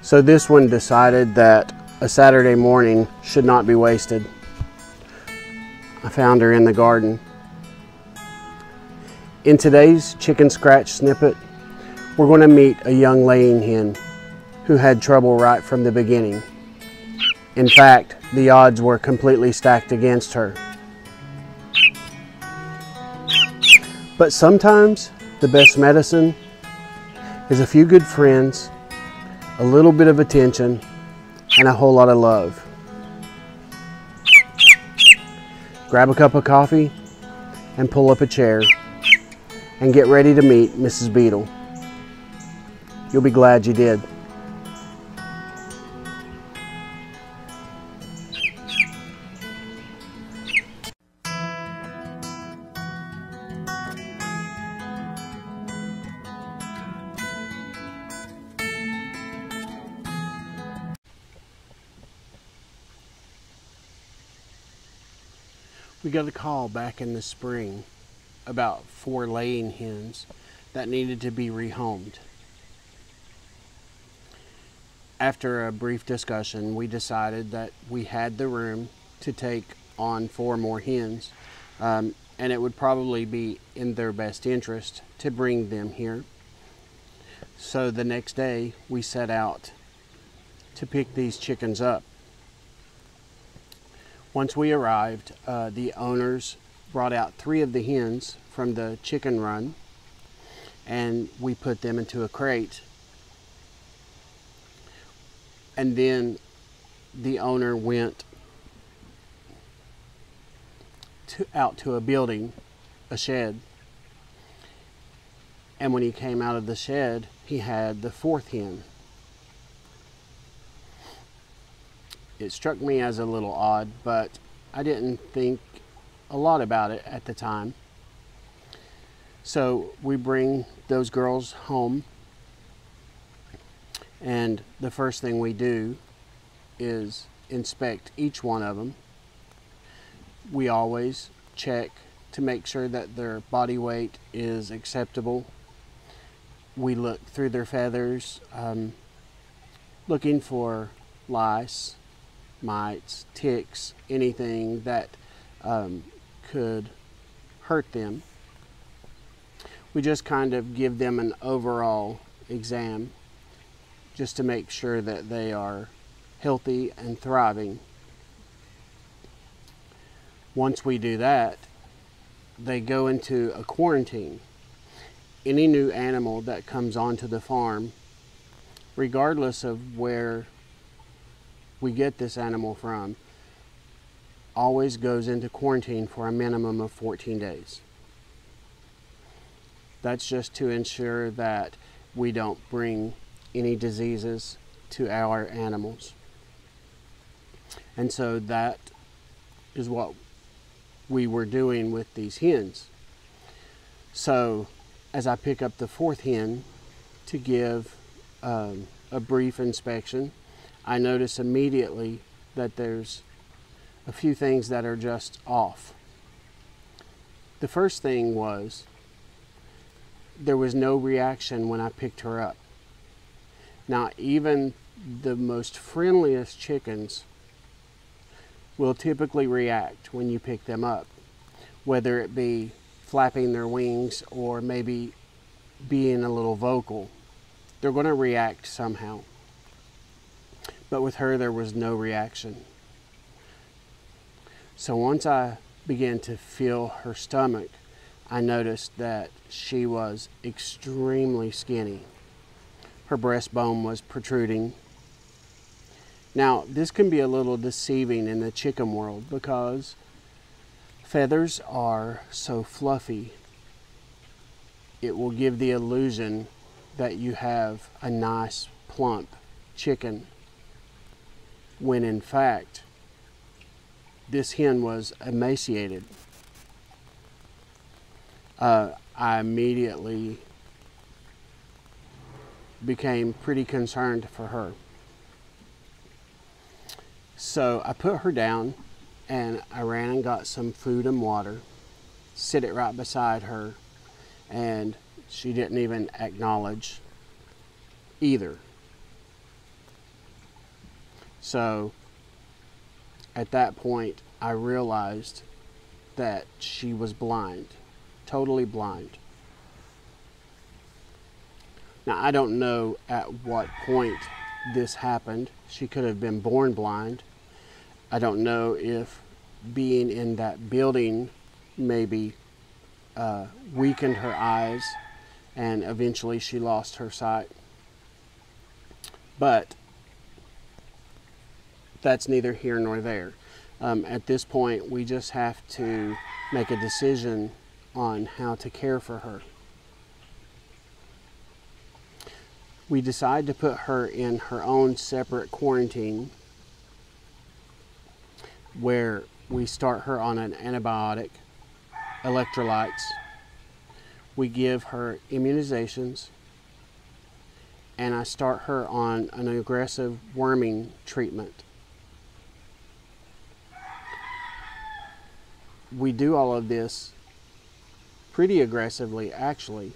So this one decided that a Saturday morning should not be wasted. I found her in the garden. In today's chicken scratch snippet, we're going to meet a young laying hen who had trouble right from the beginning. In fact, the odds were completely stacked against her. But sometimes the best medicine is a few good friends, a little bit of attention, and a whole lot of love. Grab a cup of coffee and pull up a chair and get ready to meet Mrs. Beetle. You'll be glad you did. We got a call back in the spring about 4 laying hens that needed to be rehomed. After a brief discussion, we decided that we had the room to take on 4 more hens, and it would probably be in their best interest to bring them here. So the next day, we set out to pick these chickens up. Once we arrived, the owners brought out 3 of the hens from the chicken run, and we put them into a crate. And then the owner went out to a building, a shed. And when he came out of the shed, he had the 4th hen. It struck me as a little odd, but I didn't think a lot about it at the time. So we bring those girls home, and the first thing we do is inspect each one of them. We always check to make sure that their body weight is acceptable. We look through their feathers, looking for lice, mites, ticks, anything that could hurt them. We just kind of give them an overall exam just to make sure that they are healthy and thriving. Once we do that, they go into a quarantine. Any new animal that comes onto the farm, regardless of where we get this animal from, always goes into quarantine for a minimum of 14 days. That's just to ensure that we don't bring any diseases to our animals. And so that is what we were doing with these hens. So as I pick up the 4th hen to give a brief inspection, I notice immediately that there's a few things that are just off. The first thing was there was no reaction when I picked her up. Now, even the most friendliest chickens will typically react when you pick them up, whether it be flapping their wings or maybe being a little vocal. They're going to react somehow. But with her, there was no reaction. So once I began to feel her stomach, I noticed that she was extremely skinny. Her breastbone was protruding. Now, this can be a little deceiving in the chicken world because feathers are so fluffy. It will give the illusion that you have a nice, plump chicken, when in fact, this hen was emaciated. I immediately became pretty concerned for her. So I put her down and I ran and got some food and water, sit it right beside her, and she didn't even acknowledge either. So at that point, I realized that she was blind, totally blind. Now, I don't know at what point this happened. She could have been born blind. I don't know if being in that building maybe weakened her eyes and eventually she lost her sight. But that's neither here nor there. At this point, we just have to make a decision on how to care for her. We decide to put her in her own separate quarantine where we start her on an antibiotic, electrolytes. We give her immunizations, and I start her on an aggressive worming treatment. We do all of this pretty aggressively, actually,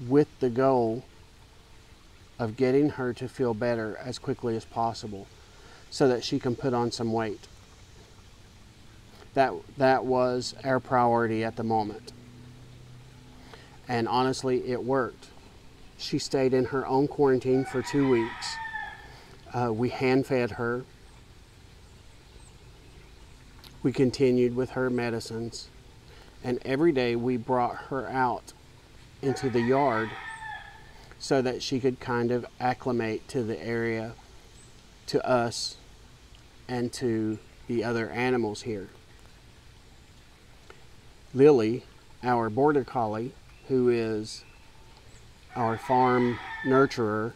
with the goal of getting her to feel better as quickly as possible so that she can put on some weight. That was our priority at the moment. And honestly, it worked. She stayed in her own quarantine for 2 weeks. We hand-fed her. We continued with her medicines. And every day we brought her out into the yard so that she could kind of acclimate to the area, to us, and to the other animals here. Lily, our border collie, who is our farm nurturer,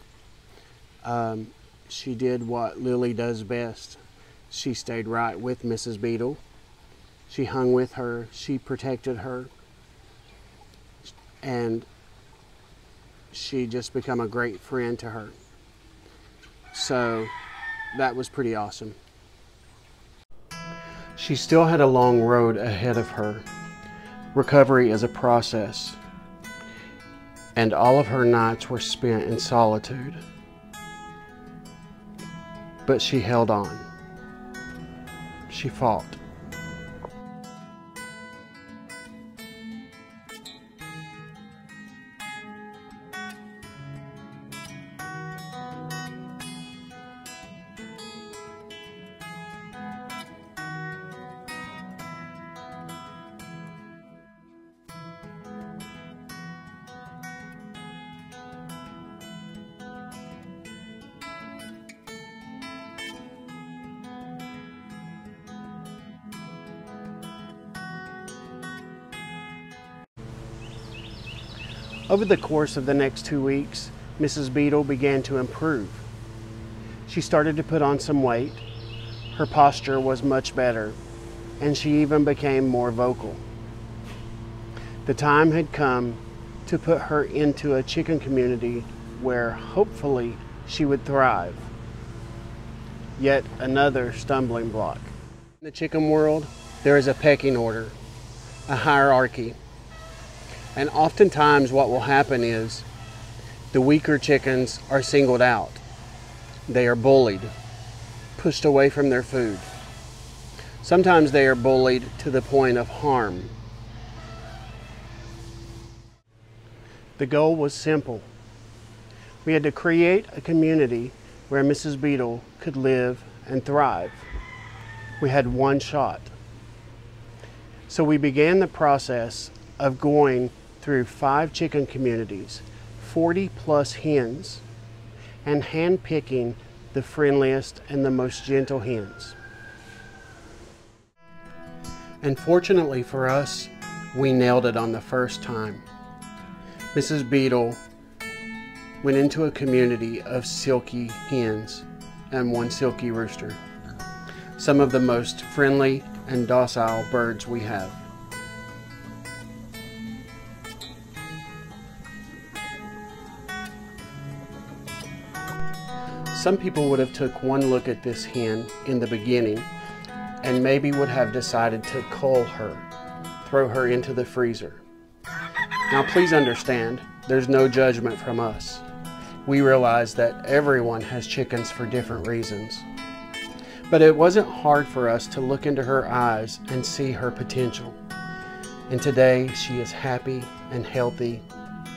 she did what Lily does best. She stayed right with Mrs. Beetle. She hung with her, she protected her, and she just became a great friend to her. So that was pretty awesome. She still had a long road ahead of her. Recovery is a process, and all of her nights were spent in solitude. But she held on. She fought. Over the course of the next 2 weeks, Mrs. Beetle began to improve. She started to put on some weight, her posture was much better, and she even became more vocal. The time had come to put her into a chicken community where hopefully she would thrive. Yet another stumbling block. In the chicken world, there is a pecking order, a hierarchy. And oftentimes what will happen is the weaker chickens are singled out. They are bullied, pushed away from their food. Sometimes they are bullied to the point of harm. The goal was simple. We had to create a community where Mrs. Beetle could live and thrive. We had one shot. So we began the process of going through 5 chicken communities, 40 plus hens, and hand-picking the friendliest and the most gentle hens. And fortunately for us, we nailed it on the first time. Mrs. Beetle went into a community of silky hens and 1 silky rooster, some of the most friendly and docile birds we have. Some people would have took one look at this hen in the beginning and maybe would have decided to cull her, throw her into the freezer. Now please understand, there's no judgment from us. we realized that everyone has chickens for different reasons. But it wasn't hard for us to look into her eyes and see her potential. And today she is happy and healthy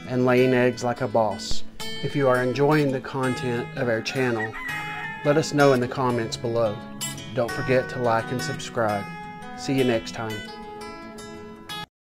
and laying eggs like a boss. If you are enjoying the content of our channel, let us know in the comments below. Don't forget to like and subscribe. See you next time.